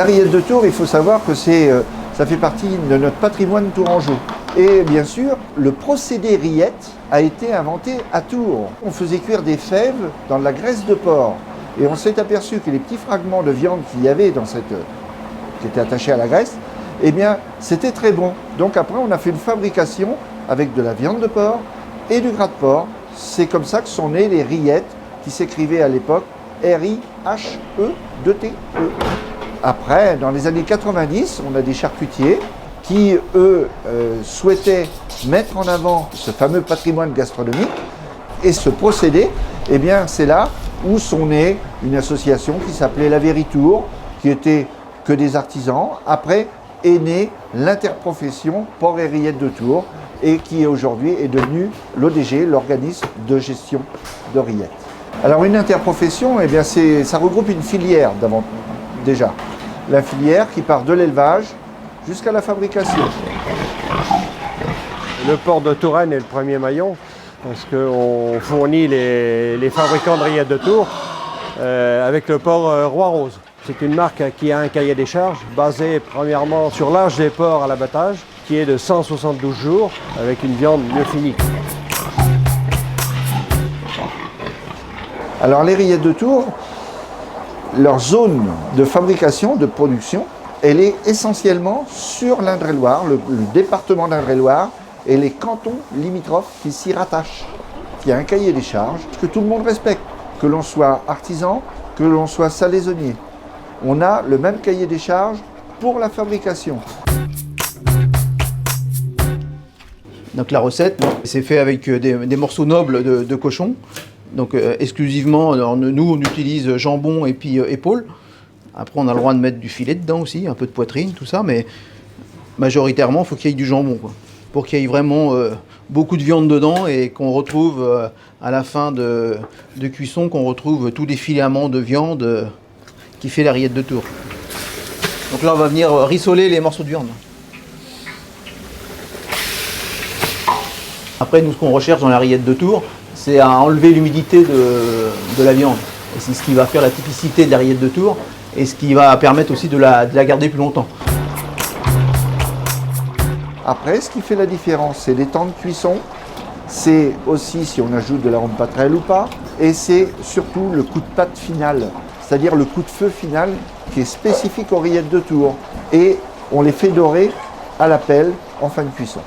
La rillette de Tours, il faut savoir que ça fait partie de notre patrimoine tourangeau. Et bien sûr, le procédé rillette a été inventé à Tours. On faisait cuire des fèves dans de la graisse de porc. Et on s'est aperçu que les petits fragments de viande qu'il y avait qui étaient attachés à la graisse, eh bien, c'était très bon. Donc après, on a fait une fabrication avec de la viande de porc et du gras de porc. C'est comme ça que sont nées les rillettes qui s'écrivaient à l'époque R-I-H-E-2-T-E. Après, dans les années 90, on a des charcutiers qui, eux, souhaitaient mettre en avant ce fameux patrimoine gastronomique. Et ce procédé, eh bien, c'est là où sont nées une association qui s'appelait la Véritour, qui était que des artisans. Après est née l'interprofession Porc et Rillettes de Tours, et qui aujourd'hui est devenue l'ODG, l'organisme de gestion de rillettes. Alors une interprofession, eh bien, ça regroupe une filière déjà. La filière qui part de l'élevage jusqu'à la fabrication. Le port de Touraine est le premier maillon parce qu'on fournit les fabricants de rillettes de Tours avec le port Roi-Rose. C'est une marque qui a un cahier des charges basé premièrement sur l'âge des porcs à l'abattage qui est de 172 jours avec une viande mieux finie. Alors les rillettes de Tours, leur zone de fabrication, de production, elle est essentiellement sur l'Indre-et-Loire, le département d'Indre-et-Loire et les cantons limitrophes qui s'y rattachent. Il y a un cahier des charges que tout le monde respecte, que l'on soit artisan, que l'on soit salaisonnier. On a le même cahier des charges pour la fabrication. Donc la recette, c'est fait avec des morceaux nobles de cochon. Donc exclusivement, nous on utilise jambon et puis épaule. Après on a le droit de mettre du filet dedans aussi, un peu de poitrine, tout ça, mais majoritairement il faut qu'il y ait du jambon, quoi, pour qu'il y ait vraiment beaucoup de viande dedans et qu'on retrouve à la fin de cuisson, qu'on retrouve tous les filaments de viande qui fait la rillette de Tours. Donc là on va venir rissoler les morceaux de viande. Après nous ce qu'on recherche dans la rillette de Tours, c'est à enlever l'humidité de la viande. Et c'est ce qui va faire la typicité de la rillette de Tours et ce qui va permettre aussi de la garder plus longtemps. Après, ce qui fait la différence, c'est les temps de cuisson, c'est aussi si on ajoute de l'arôme patrelle ou pas, et c'est surtout le coup de patte final, c'est-à-dire le coup de feu final qui est spécifique aux rillettes de Tours. Et on les fait dorer à la pelle en fin de cuisson.